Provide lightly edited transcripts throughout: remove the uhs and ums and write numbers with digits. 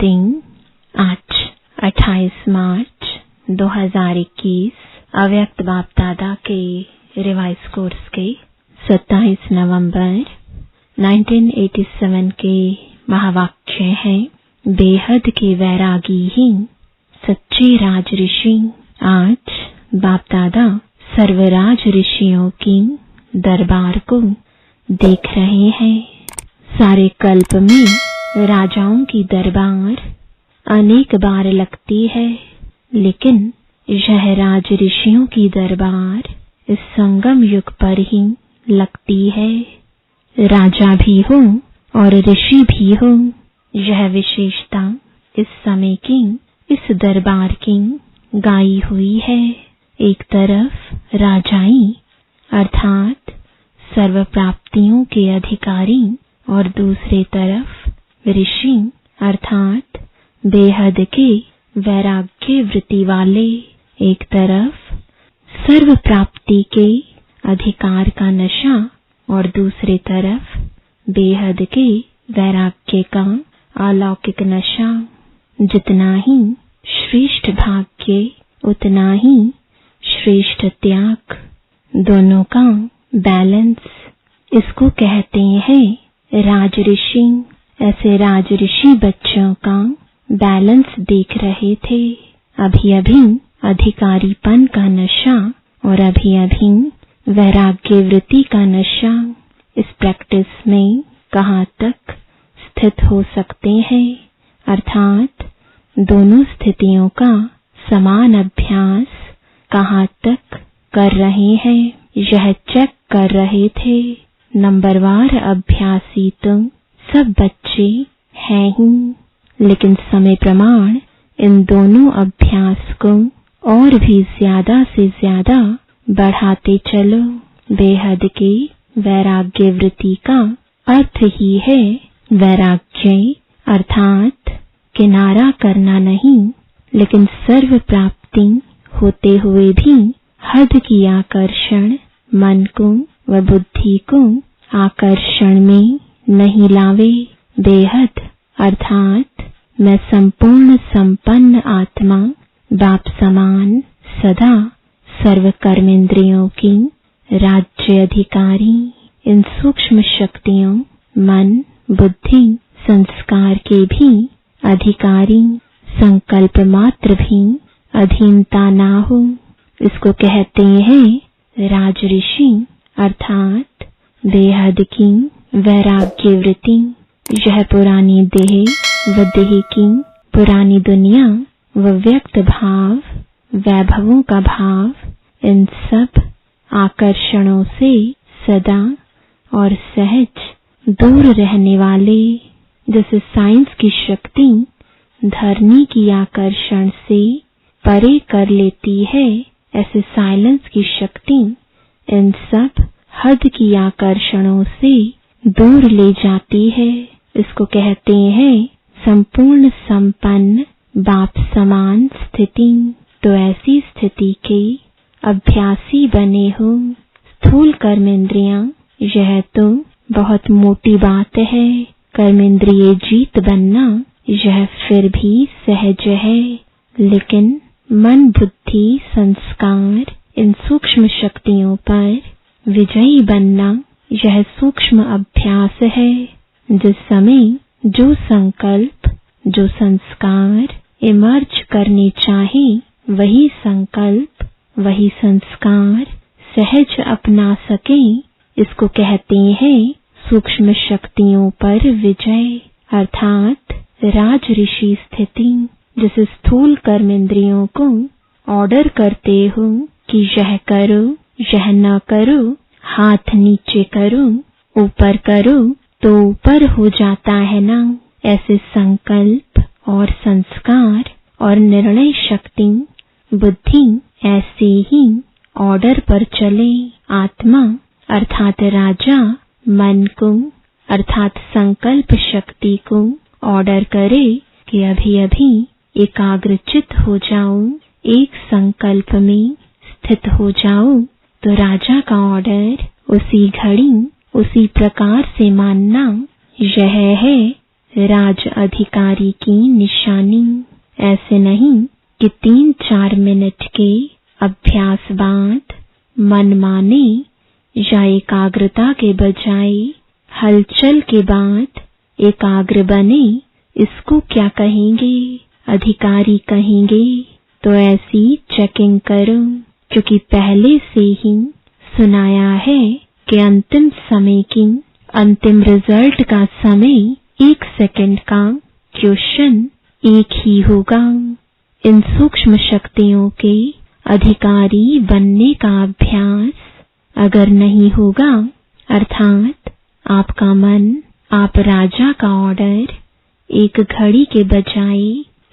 दिन आज 28 मार्च 2021 अव्यक्त बाप दादा के रिवाइज कोर्स के 27 नवंबर 1987 के महावाक्य हैं, बेहद के वैरागी ही सच्चे राज ऋषि। आज बाप दादा सर्वराज ऋषियों की दरबार को देख रहे हैं। सारे कल्प में राजाओं की दरबार अनेक बार लगती है, लेकिन यह राज ऋषियों की दरबार इस संगम युग पर ही लगती है। राजा भी हो और ऋषि भी हो, यह विशेषता इस समय की इस दरबार की गाई हुई है। एक तरफ राजाई अर्थात सर्व प्राप्तियों के अधिकारी और दूसरे तरफ ऋषि अर्थात बेहद के वैराग्य वृत्ति वाले। एक तरफ सर्व प्राप्ति के अधिकार का नशा और दूसरे तरफ बेहद के वैराग्य का अलौकिक नशा। जितना ही श्रेष्ठ भाग्य उतना ही श्रेष्ठ त्याग, दोनों का बैलेंस, इसको कहते हैं राज ऋषि। ऐसे राज ऋषि बच्चों का बैलेंस देख रहे थे। अभी अभी अधिकारीपन का नशा और अभी अभी वैराग्य वृत्ति का नशा। इस प्रैक्टिस में कहाँ तक स्थित हो सकते हैं, अर्थात दोनों स्थितियों का समान अभ्यास कहाँ तक कर रहे हैं, यह चेक कर रहे थे। नंबरवार अभ्यासी तो सब बच्चे हैं ही, लेकिन समय प्रमाण इन दोनों अभ्यास को और भी ज्यादा से ज्यादा बढ़ाते चलो। बेहद के वैराग्य वृत्ति का अर्थ ही है वैराग्य अर्थात किनारा करना नहीं, लेकिन सर्व प्राप्ति होते हुए भी हद की आकर्षण मन को व बुद्धि को आकर्षण में नहीं लावे। बेहद अर्थात मैं संपूर्ण संपन्न आत्मा बाप समान सदा सर्व कर्मेंद्रियों की राज्य अधिकारी। इन सूक्ष्म शक्तियों मन बुद्धि संस्कार के भी अधिकारी, संकल्प मात्र भी अधीनता ना हो, इसको कहते हैं राज ऋषि अर्थात बेहद की वैराग्य वृत्ति। यह पुरानी देह व देह की पुरानी दुनिया व व्यक्त भाव वैभवों का भाव, इन सब आकर्षणों से सदा और सहज दूर रहने वाले। जैसे साइंस की शक्ति धरनी की आकर्षण से परे कर लेती है, ऐसे साइलेंस की शक्ति इन सब हद की आकर्षणों से दूर ले जाती है। इसको कहते हैं संपूर्ण संपन्न बाप समान स्थिति। तो ऐसी स्थिति के अभ्यासी बने हो। स्थूल कर्मेंद्रियां, यह तो बहुत मोटी बात है। कर्मेंद्रिय जीत बनना यह फिर भी सहज है, लेकिन मन बुद्धि संस्कार इन सूक्ष्म शक्तियों पर विजयी बनना यह सूक्ष्म अभ्यास है। जिस समय जो संकल्प जो संस्कार इमर्ज करने चाहे, वही संकल्प वही संस्कार सहज अपना सके, इसको कहते हैं सूक्ष्म शक्तियों पर विजय अर्थात राज ऋषि स्थिति। जिस स्थूल कर्मेंद्रियों को ऑर्डर करते हो कि यह करो यह न करो, हाथ नीचे करो ऊपर करो, तो ऊपर हो जाता है ना। ऐसे संकल्प और संस्कार और निर्णय शक्ति बुद्धि ऐसे ही ऑर्डर पर चले। आत्मा अर्थात राजा मन को अर्थात संकल्प शक्ति को ऑर्डर करे कि अभी अभी एकाग्रचित हो जाओ, एक संकल्प में स्थित हो जाओ। तो राजा का ऑर्डर उसी घड़ी उसी प्रकार से मानना, यह है राज अधिकारी की निशानी। ऐसे नहीं कि 3-4 मिनट के अभ्यास बाद मनमाने या एकाग्रता के बजाय हलचल के बाद एकाग्र बने, इसको क्या कहेंगे? अधिकारी कहेंगे। तो ऐसी चेकिंग करो, क्योंकि पहले से ही सुनाया है कि अंतिम समय की, अंतिम रिजल्ट का समय 1 सेकंड का, क्वेश्चन एक ही होगा। इन सूक्ष्म शक्तियों के अधिकारी बनने का अभ्यास अगर नहीं होगा, अर्थात आपका मन आप राजा का ऑर्डर 1 घड़ी के बजाय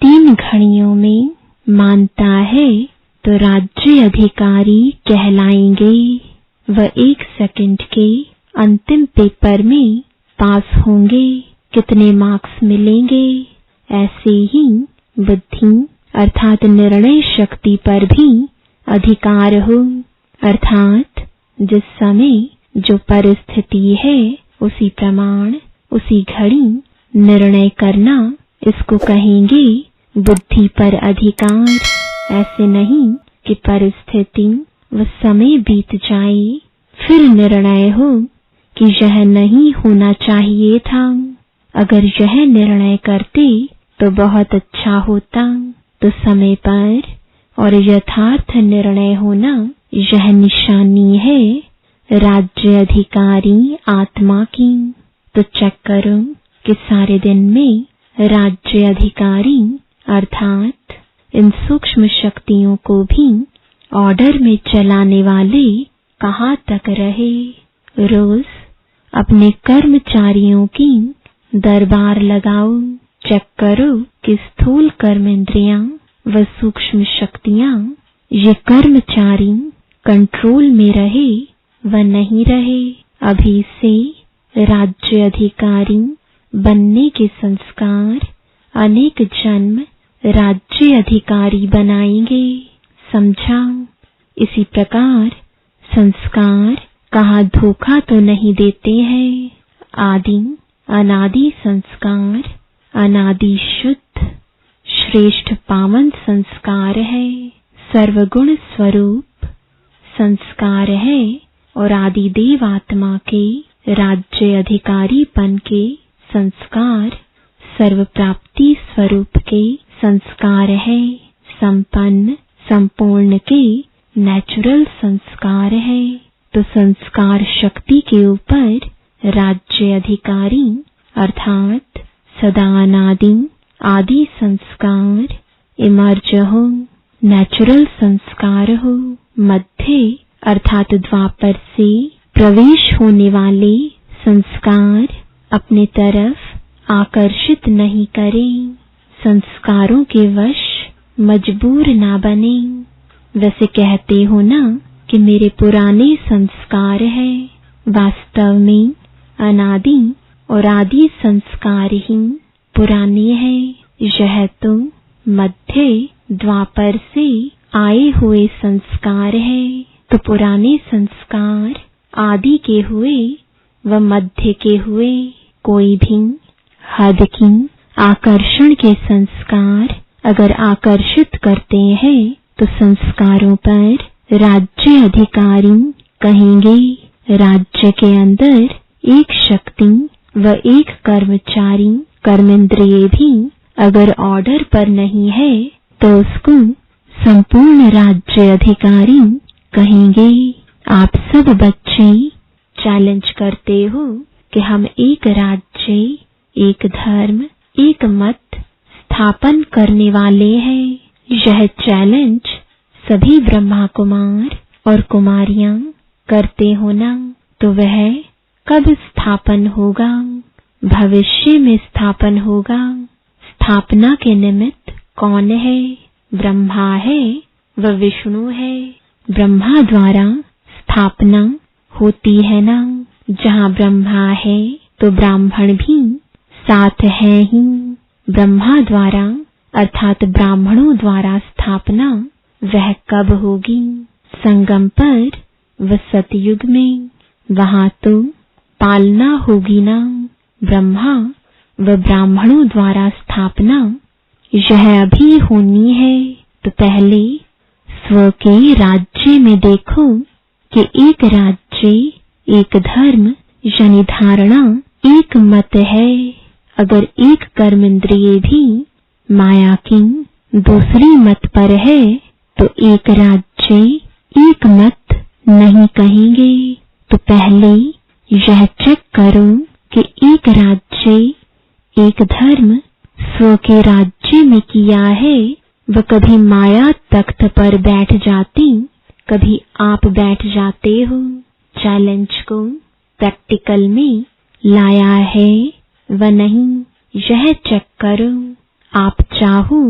3 घड़ियों में मानता है, तो राज्य अधिकारी कहलाएंगे। वह 1 सेकंड के अंतिम पेपर में पास होंगे, कितने मार्क्स मिलेंगे? ऐसे ही बुद्धि अर्थात निर्णय शक्ति पर भी अधिकार हो, अर्थात जिस समय जो परिस्थिति है उसी प्रमाण उसी घड़ी निर्णय करना, इसको कहेंगे बुद्धि पर अधिकार। ऐसे नहीं कि परिस्थिति व समय बीत जाए फिर निर्णय हो कि यह नहीं होना चाहिए था, अगर यह निर्णय करते तो बहुत अच्छा होता। तो समय पर और यथार्थ निर्णय होना, यह निशानी है राज्य अधिकारी आत्मा की। तो चेक करो कि सारे दिन में राज्य अधिकारी अर्थात इन सूक्ष्म शक्तियों को भी ऑर्डर में चलाने वाले कहाँ तक रहे। रोज अपने कर्मचारियों की दरबार लगाओ, चेक करो कि स्थूल कर्मेंद्रियां व सूक्ष्म शक्तियां, ये कर्मचारी कंट्रोल में रहे व नहीं रहे। अभी से राज्य अधिकारी बनने के संस्कार अनेक जन्म राज्य अधिकारी बनाएंगे, समझा? इसी प्रकार संस्कार कहाँ धोखा तो नहीं देते हैं। आदि अनादि संस्कार अनादि शुद्ध श्रेष्ठ पावन संस्कार है, सर्वगुण स्वरूप संस्कार है और आदि देव आत्मा के राज्य अधिकारीपन के संस्कार सर्व प्राप्ति स्वरूप के संस्कार है, संपन्न संपूर्ण के नेचुरल संस्कार है। तो संस्कार शक्ति के ऊपर राज्य अधिकारी अर्थात सदा अनादि आदि संस्कार इमर्ज हो, नेचुरल संस्कार हो, मध्य अर्थात द्वापर से प्रवेश होने वाले संस्कार अपने तरफ आकर्षित नहीं करें, संस्कारों के वश मजबूर ना बने। वैसे कहते हो ना कि मेरे पुराने संस्कार है, वास्तव में अनादि और आदि संस्कार ही पुराने हैं। यह तो मध्य द्वापर से आए हुए संस्कार है। तो पुराने संस्कार आदि के हुए व मध्य के हुए, कोई भी हद की आकर्षण के संस्कार अगर आकर्षित करते हैं तो संस्कारों पर राज्य अधिकारी कहेंगे। राज्य के अंदर एक शक्ति व एक कर्मचारी कर्मेंद्रिय भी अगर ऑर्डर पर नहीं है तो उसको संपूर्ण राज्य अधिकारी कहेंगे। आप सब बच्चे चैलेंज करते हो कि हम एक राज्य, एक धर्म, एक मत स्थापन करने वाले हैं। यह चैलेंज सभी ब्रह्मा कुमार और कुमारियां करते हो ना, तो वह कब स्थापन होगा? भविष्य में स्थापन होगा। स्थापना के निमित्त कौन है? ब्रह्मा है व विष्णु है। ब्रह्मा द्वारा स्थापना होती है ना। जहाँ ब्रह्मा है तो ब्राह्मण भी साथ है ही। ब्रह्मा द्वारा अर्थात ब्राह्मणों द्वारा स्थापना वह कब होगी? संगम पर व सतयुग में। वहां तो पालना होगी ना। ब्रह्मा व ब्राह्मणों द्वारा स्थापना यह अभी होनी है, तो पहले स्व के राज्य में देखो कि एक राज्य, एक धर्म यानी धारणा, एक मत है। अगर एक कर्म इंद्रिय भी माया की दूसरी मत पर है तो एक राज्य, एक मत नहीं कहेंगे। तो पहले यह चेक करो कि एक राज्य, एक धर्म स्व के राज्य में किया है, वह कभी माया तख्त पर बैठ जाती, कभी आप बैठ जाते हो। चैलेंज को प्रैक्टिकल में लाया है व नहीं, यह चेक करो। आप चाहो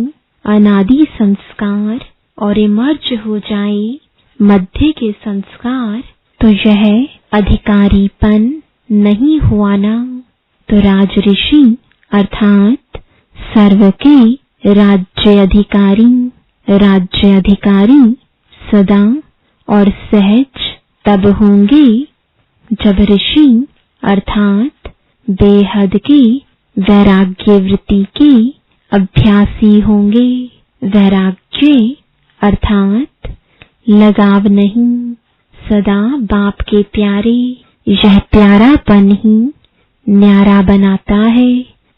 अनादि संस्कार और इमर्ज हो जाए मध्य के संस्कार, तो यह अधिकारीपन नहीं हुआ ना। तो राजऋषि अर्थात सर्व के राज्य अधिकारी सदा और सहज तब होंगे जब ऋषि अर्थात बेहद के वैराग्य वृत्ति के अभ्यासी होंगे। वैराग्य अर्थात लगाव नहीं, सदा बाप के प्यारे। यह प्यारापन ही न्यारा बनाता है।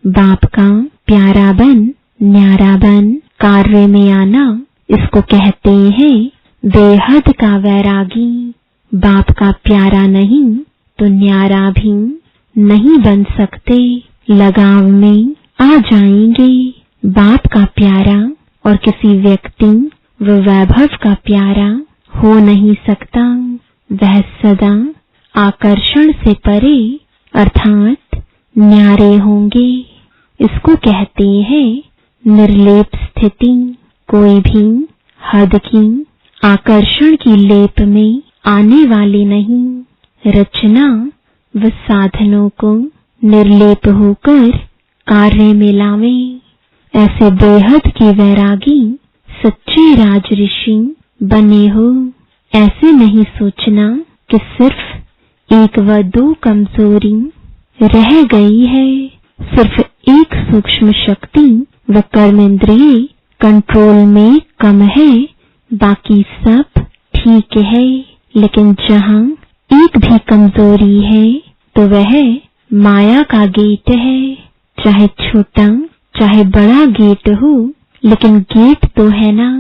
बाप का प्यारापन, न्यारापन, कार्य में आना, इसको कहते हैं बेहद का वैरागी। बाप का प्यारा नहीं तो न्यारा भी नहीं बन सकते, लगाव में आ जाएंगे। बाप का प्यारा और किसी व्यक्ति व वैभव का प्यारा हो नहीं सकता। वह सदा आकर्षण से परे अर्थात न्यारे होंगे। इसको कहते हैं निर्लेप स्थिति। कोई भी हद की आकर्षण की लेप में आने वाली नहीं। रचना व साधनों को निर्लेप होकर कार्य में लावे। ऐसे बेहद के वैरागी सच्चे राजऋषि बने हो। ऐसे नहीं सोचना कि सिर्फ एक व दो कमजोरी रह गई है। सिर्फ एक सूक्ष्म शक्ति व कर्मेंद्रिय कंट्रोल में कम है, बाकी सब ठीक है। लेकिन जहाँ एक भी कमजोरी है तो वह माया का गेट है। चाहे छोटा चाहे बड़ा गेट हो, लेकिन गेट तो है ना।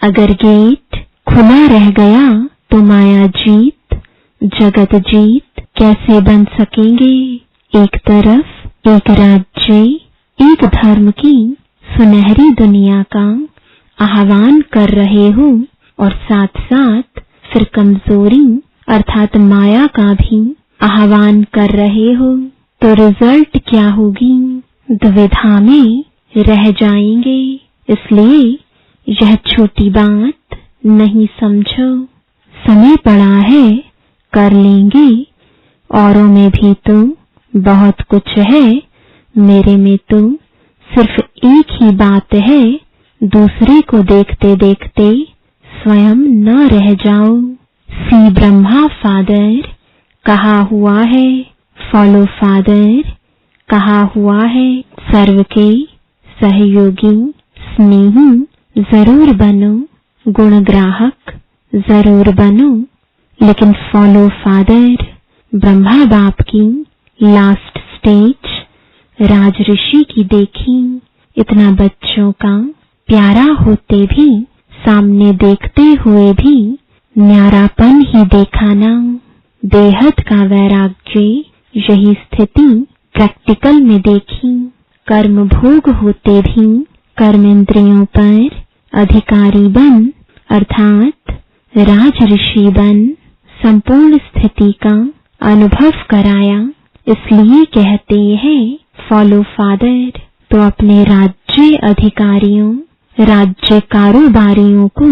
अगर गेट खुला रह गया तो माया जीत, जगत जीत कैसे बन सकेंगे। एक तरफ एक राज्य, एक धर्म की सुनहरी दुनिया का आह्वान कर रहे हो और साथ साथ फिर कमजोरी अर्थात माया का भी आह्वान कर रहे हो, तो रिजल्ट क्या होगी? दुविधा में रह जाएंगे। इसलिए यह छोटी बात नहीं समझो। समय पड़ा है, कर लेंगे। औरों में भी तो बहुत कुछ है, मेरे में तो सिर्फ एक ही बात है। दूसरे को देखते देखते स्वयं न रह जाओ। सी ब्रह्मा फादर कहा हुआ है, फॉलो फादर कहा हुआ है। सर्व के सहयोगी स्नेही जरूर बनो, गुणग्राहक जरूर बनो, लेकिन फॉलो फादर ब्रह्मा बाप की लास्ट स्टेज राजऋषि की देखी। इतना बच्चों का प्यारा होते भी, सामने देखते हुए भी न्यारापन ही देखा ना। बेहद का वैराग्य, यही स्थिति प्रैक्टिकल में देखी। कर्म भोग होते भी कर्मेंद्रियों पर अधिकारी बन अर्थात राजऋषि बन संपूर्ण स्थिति का अनुभव कराया। इसलिए कहते हैं फॉलो फादर। तो अपने राज्य अधिकारियों, राज्य कारोबारियों को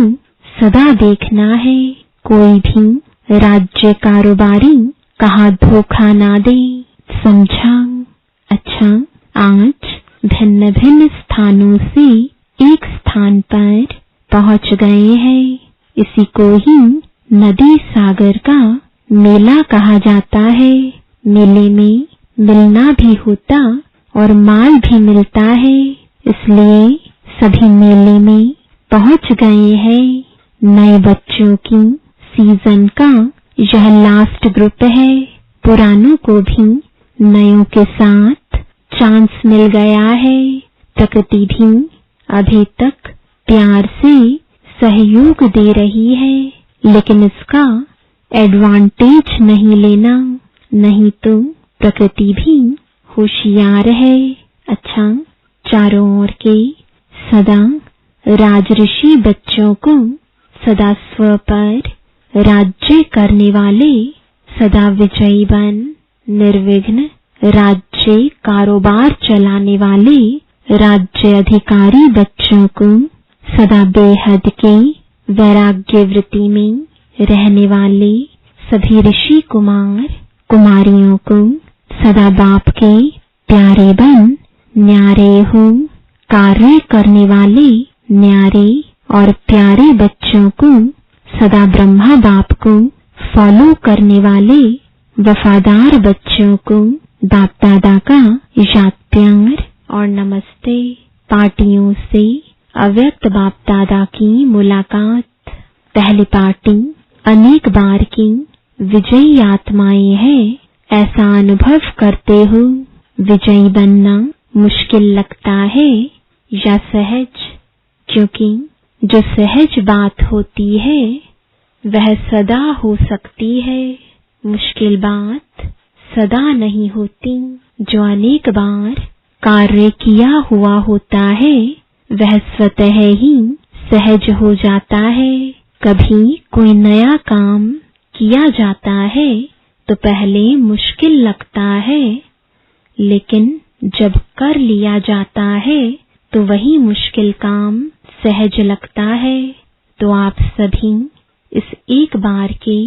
सदा देखना है। कोई भी राज्य कारोबारी कहाँ धोखा ना दे। समझा? अच्छा, आज भिन्न भिन्न स्थानों से एक स्थान पर पहुंच गए हैं। इसी को ही नदी सागर का मेला कहा जाता है। मेले में मिलना भी होता और माल भी मिलता है, इसलिए सभी मेले में पहुंच गए हैं। नए बच्चों की सीजन का यह लास्ट ग्रुप है। पुरानों को भी नयों के साथ चांस मिल गया है। प्रकृति भी अभी तक प्यार से सहयोग दे रही है, लेकिन इसका एडवांटेज नहीं लेना, नहीं तो प्रकृति भी होशियार है। अच्छा, चारों ओर के सदा राजऋषि बच्चों को सदा स्व पर राज्य करने वाले, सदा विजयी बन निर्विघ्न राज्य कारोबार चलाने वाले राज्य अधिकारी बच्चों को, सदा बेहद के वैराग्य वृत्ति में रहने वाले सभी ऋषि कुमार कुमारियों को, सदा बाप के प्यारे बन न्यारे हो कार्य करने वाले न्यारे और प्यारे बच्चों को, सदा ब्रह्मा बाप को फॉलो करने वाले वफादार बच्चों को बाप दादा का याद प्यार और नमस्ते। पार्टियों से अव्यक्त बाप दादा की मुलाकात। पहली पार्टी अनेक बार की विजयी आत्माएं हैं। ऐसा अनुभव करते हो विजयी बनना मुश्किल लगता है या सहज, क्योंकि जो सहज बात होती है वह सदा हो सकती है, मुश्किल बात सदा नहीं होती। जो अनेक बार कार्य किया हुआ होता है वह स्वतः ही सहज हो जाता है। कभी कोई नया काम किया जाता है तो पहले मुश्किल लगता है, लेकिन जब कर लिया जाता है तो वही मुश्किल काम सहज लगता है। तो आप सभी इस एक बार के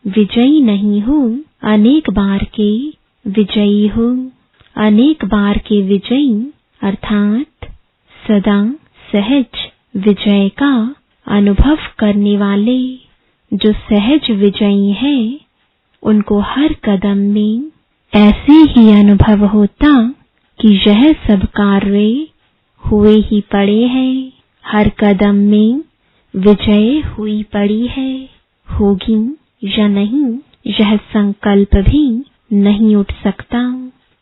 विजयी नहीं हो, अनेक बार के विजयी हो। अनेक बार के विजयी अर्थात सदा सहज विजय का अनुभव करने वाले। जो सहज विजयी हैं उनको हर कदम में ऐसे ही अनुभव होता कि यह सब कार्य हुए ही पड़े हैं, हर कदम में विजय हुई पड़ी है। होगी या नहीं यह संकल्प भी नहीं उठ सकता।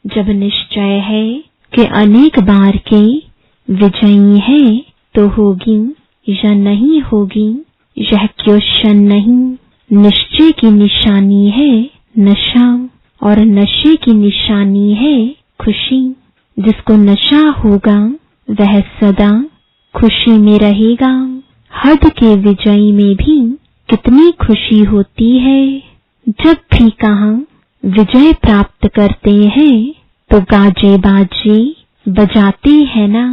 जब निश्चय है कि अनेक बार के विजयी है तो होगी या नहीं होगी यह क्वेश्चन नहीं। निश्चय की निशानी है नशा और नशे की निशानी है खुशी। जिसको नशा होगा वह सदा खुशी में रहेगा। हद के विजयी में भी कितनी खुशी होती है। जब भी कहाँ विजय प्राप्त करते हैं तो गाजे बाजे बजाते हैं ना।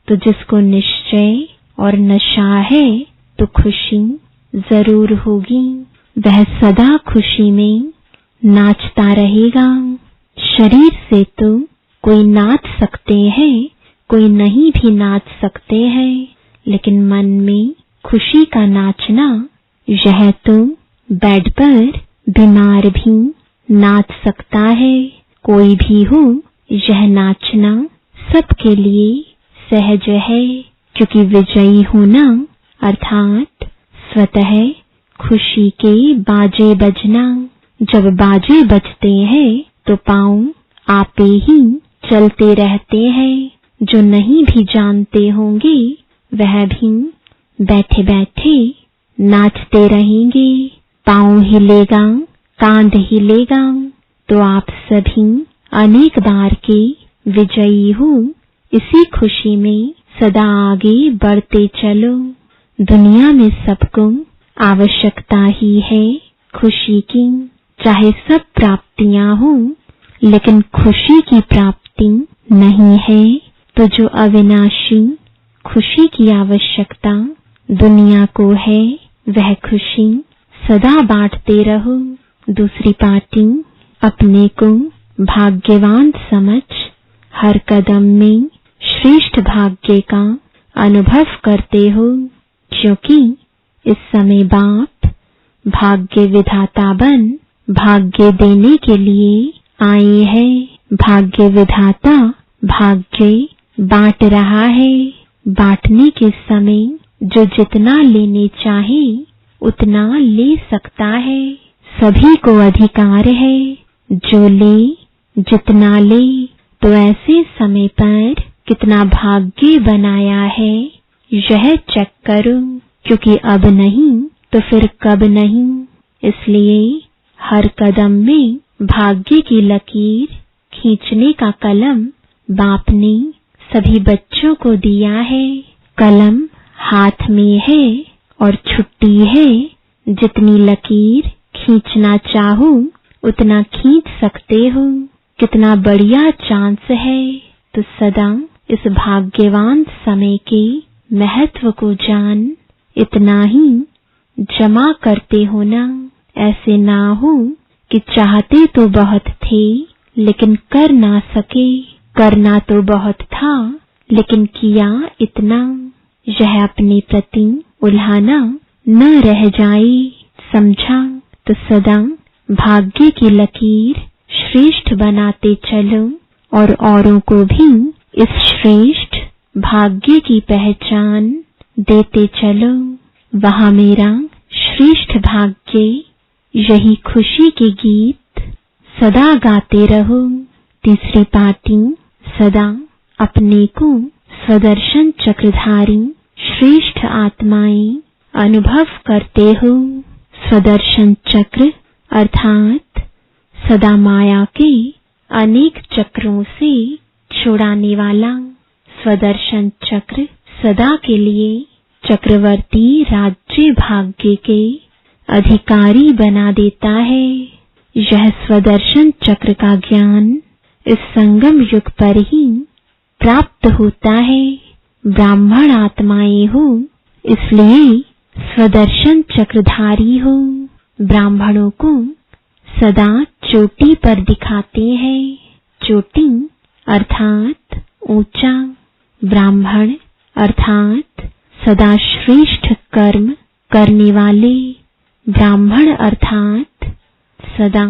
तो जिसको निश्चय और नशा है तो खुशी जरूर होगी। वह सदा खुशी में नाचता रहेगा। शरीर से तो कोई नाच सकते हैं, कोई नहीं भी नाच सकते हैं, लेकिन मन में खुशी का नाचना यह तो बेड पर बीमार भी नाच सकता है। कोई भी हो यह नाचना सबके लिए सहज है, क्योंकि विजयी होना अर्थात स्वतः खुशी के बाजे बजना। जब बाजे बजते हैं तो पांव आपे ही चलते रहते हैं। जो नहीं भी जानते होंगे वह भी बैठे बैठे नाचते रहेंगे। पांव हिलेगा, कांध हिलेगा। तो आप सभी अनेक बार के विजयी हो। इसी खुशी में सदा आगे बढ़ते चलो। दुनिया में सबको आवश्यकता ही है खुशी की। चाहे सब प्राप्तियां हो, लेकिन खुशी की प्राप्ति नहीं है। तो जो अविनाशी खुशी की आवश्यकता दुनिया को है वह खुशी सदा बांटते रहो। दूसरी पार्टी अपने को भाग्यवान समझ हर कदम में श्रेष्ठ भाग्य का अनुभव करते हो, क्योंकि इस समय बाप भाग्य विधाता बन भाग्य देने के लिए आए हैं। भाग्य विधाता भाग्य बांट रहा है। बांटने के समय जो जितना लेने चाहे उतना ले सकता है। सभी को अधिकार है, जो ले जितना ले। तो ऐसे समय पर कितना भाग्य बनाया है यह चेक करो, क्योंकि अब नहीं तो फिर कब नहीं। इसलिए हर कदम में भाग्य की लकीर खींचने का कलम बाप ने सभी बच्चों को दिया है। कलम हाथ में है और छुट्टी है। जितनी लकीर खींचना चाहो उतना खींच सकते हो। कितना बढ़िया चांस है। तो सदा इस भाग्यवान समय के महत्व को जान। इतना ही जमा करते हो ना। ऐसे ना हो कि चाहते तो बहुत थे लेकिन कर ना सके। करना तो बहुत था लेकिन किया इतना। यह अपने प्रति उल्हाना न रह जाए। समझा? तो सदा भाग्य की लकीर श्रेष्ठ बनाते चलो और औरों को भी इस श्रेष्ठ भाग्य की पहचान देते चलो। वहाँ मेरा श्रेष्ठ भाग्य, यही खुशी के गीत सदा गाते रहो। तीसरी पार्टी, सदा अपने को स्वदर्शन चक्रधारी श्रेष्ठ आत्माएं अनुभव करते हो। स्वदर्शन चक्र अर्थात सदा माया के अनेक चक्रों से छुड़ाने वाला। स्वदर्शन चक्र सदा के लिए चक्रवर्ती राज्य भाग्य के अधिकारी बना देता है। यह स्वदर्शन चक्र का ज्ञान इस संगम युग पर ही प्राप्त होता है। ब्राह्मण आत्माएं हो इसलिए स्वदर्शन चक्रधारी हो। ब्राह्मणों को सदा चोटी पर दिखाते हैं। चोटी अर्थात ऊंचा, ब्राह्मण अर्थात सदा श्रेष्ठ कर्म करने वाले, ब्राह्मण अर्थात सदा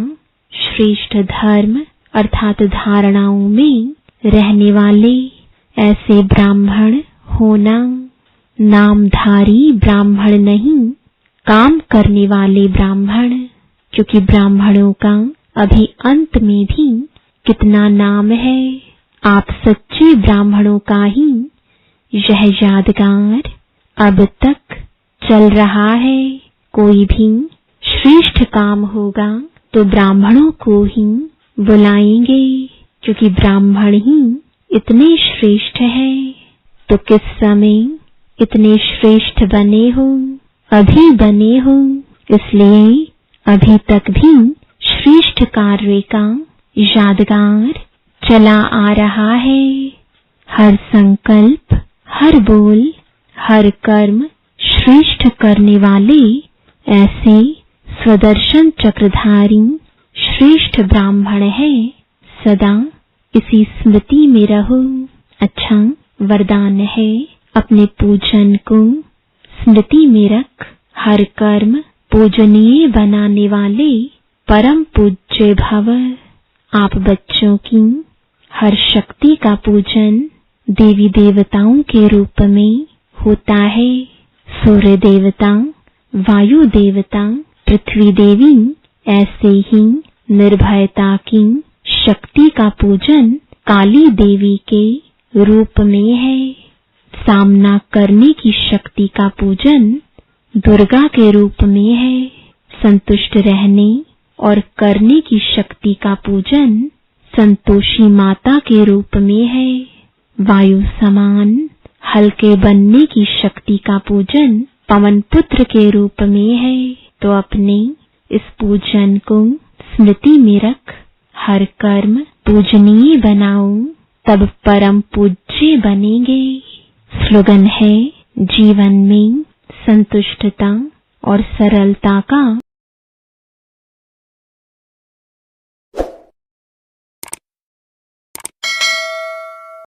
श्रेष्ठ धर्म अर्थात धारणाओं में रहने वाले। ऐसे ब्राह्मण होना। नामधारी ब्राह्मण नहीं, काम करने वाले ब्राह्मण। क्योंकि ब्राह्मणों का अभी अंत में भी कितना नाम है। आप सच्चे ब्राह्मणों का ही यह यादगार अब तक चल रहा है। कोई भी श्रेष्ठ काम होगा तो ब्राह्मणों को ही बुलाएंगे, क्योंकि ब्राह्मण ही इतने श्रेष्ठ है। तो किस समय इतने श्रेष्ठ बने हो? अभी बने हो। इसलिए अभी तक भी श्रेष्ठ कार्य का यादगार चला आ रहा है। हर संकल्प, हर बोल, हर कर्म श्रेष्ठ करने वाले ऐसे स्वदर्शन चक्रधारी श्रेष्ठ ब्राह्मण है। सदा इसी स्मृति में रहो। अच्छा वरदान है, अपने पूजन को स्मृति में रख। हर कर्म पूजनीय बनाने वाले परम पूज्य भव। आप बच्चों की हर शक्ति का पूजन देवी देवताओं के रूप में होता है। सूर्य देवता, वायु देवता, पृथ्वी देवी, ऐसे ही निर्भयता की शक्ति का पूजन काली देवी के रूप में है। सामना करने की शक्ति का पूजन दुर्गा के रूप में है। संतुष्ट रहने और करने की शक्ति का पूजन संतोषी माता के रूप में है। वायु समान हल्के बनने की शक्ति का पूजन पवन पुत्र के रूप में है। तो अपने इस पूजन को स्मृति में रख। हर कर्म पूजनीय बनाओ, तब परम पूज्य बनेंगे। स्लोगन है, जीवन में संतुष्टता और सरलता का